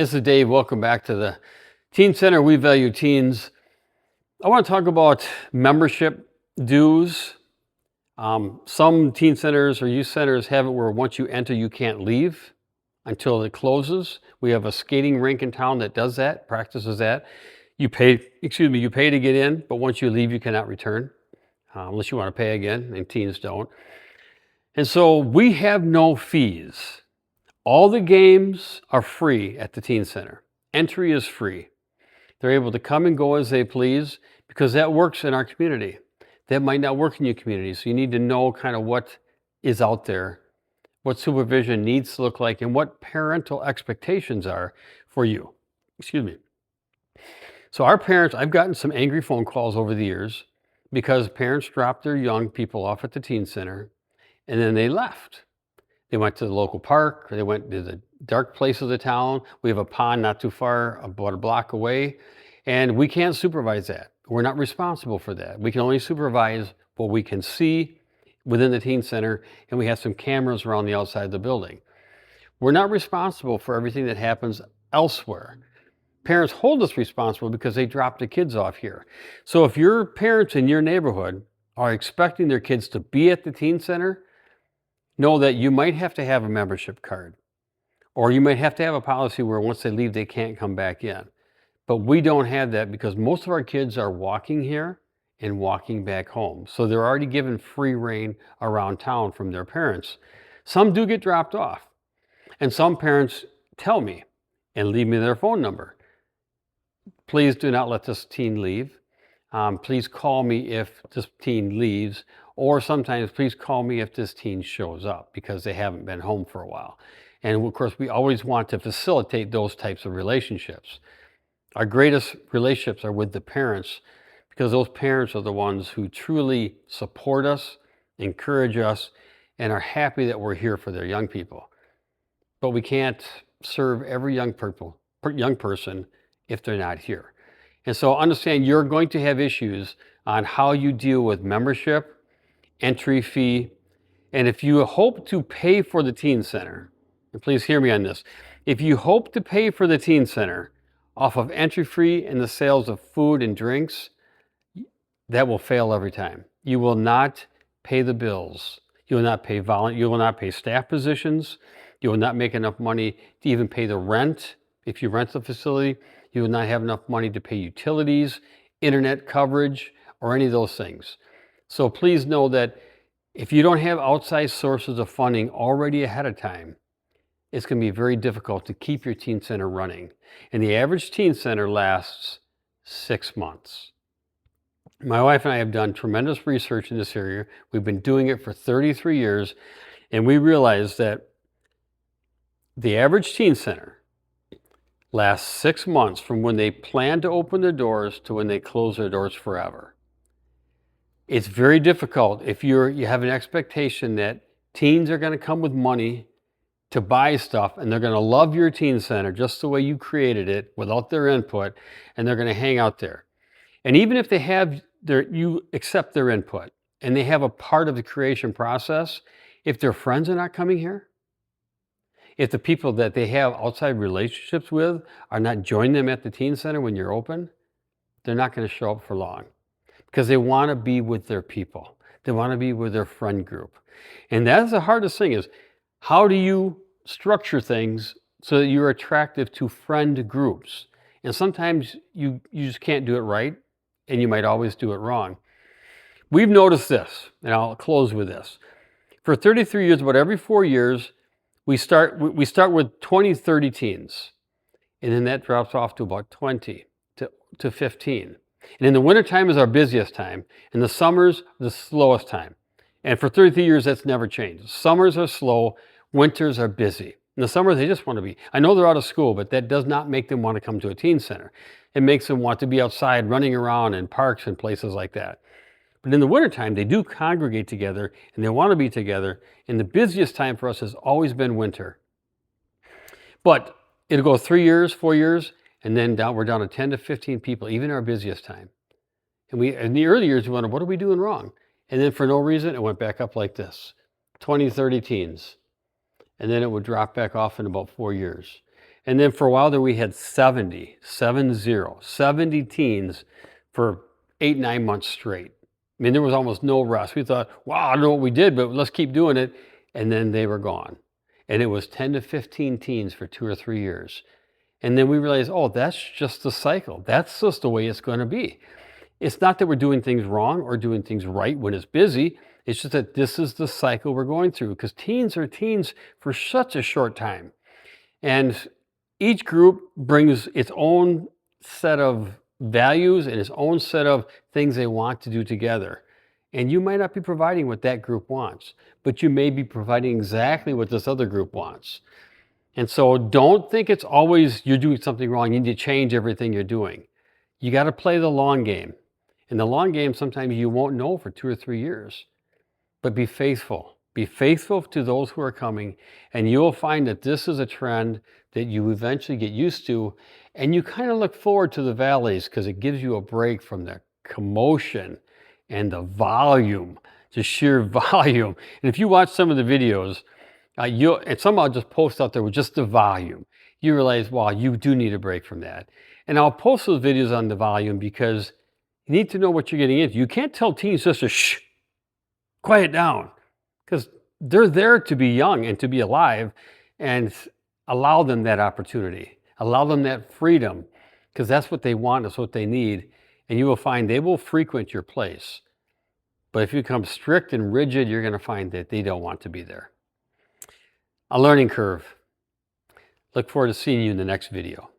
This is Dave. Welcome back to the Teen Center. We value teens. I want to talk about membership dues. Some teen centers or youth centers have it where once you enter, you can't leave until it closes. We have a skating rink in town that does that, practices that. You pay to get in, but once you leave, you cannot return unless you want to pay again, and teens don't. And so we have no fees. All the games are free at the Teen Center. Entry is free. They're able to come and go as they please because that works in our community. That might not work in your community, so you need to know kind of what is out there, what supervision needs to look like, and what parental expectations are for you. So our parents, I've gotten some angry phone calls over the years because parents dropped their young people off at the Teen Center and then they left. They went to the local park, or they went to the dark place of the town. We have a pond not too far, about a block away, and we can't supervise that. We're not responsible for that. We can only supervise what we can see within the teen center, and we have some cameras around the outside of the building. We're not responsible for everything that happens elsewhere. Parents hold us responsible because they drop the kids off here. So if your parents in your neighborhood are expecting their kids to be at the teen center, know that you might have to have a membership card, or you might have to have a policy where once they leave, they can't come back in. But we don't have that because most of our kids are walking here and walking back home. So they're already given free reign around town from their parents. Some do get dropped off, and some parents tell me and leave me their phone number. Please do not let this teen leave. Please call me if this teen leaves, or sometimes please call me if this teen shows up because they haven't been home for a while. And of course, we always want to facilitate those types of relationships. Our greatest relationships are with the parents because those parents are the ones who truly support us, encourage us, and are happy that we're here for their young people. But we can't serve every young person if they're not here. And so understand you're going to have issues on how you deal with membership, entry fee, and if you hope to pay for the teen center, and please hear me on this, if you hope to pay for the teen center off of entry fee and the sales of food and drinks, that will fail every time. You will not pay the bills. You will not pay staff positions. You will not make enough money to even pay the rent. If you rent the facility, you will not have enough money to pay utilities, internet coverage, or any of those things. So please know that if you don't have outside sources of funding already ahead of time, it's going to be very difficult to keep your teen center running. And the average teen center lasts 6 months. My wife and I have done tremendous research in this area. We've been doing it for 33 years, and we realized that the average teen center lasts 6 months from when they plan to open their doors to when they close their doors forever. It's very difficult if you have an expectation that teens are going to come with money to buy stuff and they're going to love your teen center just the way you created it without their input, and they're going to hang out there. And even if you accept their input and they have a part of the creation process, if their friends are not coming here, if the people that they have outside relationships with are not joining them at the teen center when you're open, they're not going to show up for long because they want to be with their people. They want to be with their friend group. And that's the hardest thing is, how do you structure things so that you're attractive to friend groups? And sometimes you just can't do it right, and you might always do it wrong. We've noticed this, and I'll close with this. For 33 years, about every 4 years, we start with 20, 30 teens, and then that drops off to about 20 to 15. And in the wintertime is our busiest time, and the summers the slowest time. And for 33 years, that's never changed. Summers are slow, winters are busy. In the summer, they just want to be. I know they're out of school, but that does not make them want to come to a teen center. It makes them want to be outside running around in parks and places like that. But in the wintertime, they do congregate together and they want to be together. And the busiest time for us has always been winter. But it'll go 3 years, 4 years, and then we're down to 10 to 15 people, even our busiest time. And in the early years, we wondered, what are we doing wrong? And then for no reason, it went back up like this, 20, 30 teens. And then it would drop back off in about 4 years. And then for a while there, we had 70 teens for 8, 9 months straight. I mean, there was almost no rest. We thought, wow, I don't know what we did, but let's keep doing it. And then they were gone. And it was 10 to 15 teens for 2 or 3 years. And then we realized, oh, that's just the cycle. That's just the way it's going to be. It's not that we're doing things wrong or doing things right when it's busy. It's just that this is the cycle we're going through, because teens are teens for such a short time. And each group brings its own set of values and its own set of things they want to do together. And you might not be providing what that group wants, but you may be providing exactly what this other group wants. And so don't think it's always you're doing something wrong. You need to change everything you're doing. You got to play the long game. In the long game, sometimes you won't know for 2 or 3 years. But be faithful. Be faithful to those who are coming, and you'll find that this is a trend that you eventually get used to, and you kind of look forward to the valleys because it gives you a break from the commotion and the volume, the sheer volume. And if you watch some of the videos, and some I'll just post out there with just the volume, you realize, wow, you do need a break from that. And I'll post those videos on the volume because you need to know what you're getting into. You can't tell teens just to shh, quiet down, because they're there to be young and to be alive, and allow them that opportunity. Allow them that freedom, because that's what they want, that's what they need. And you will find they will frequent your place. But if you become strict and rigid, you're going to find that they don't want to be there. A learning curve. Look forward to seeing you in the next video.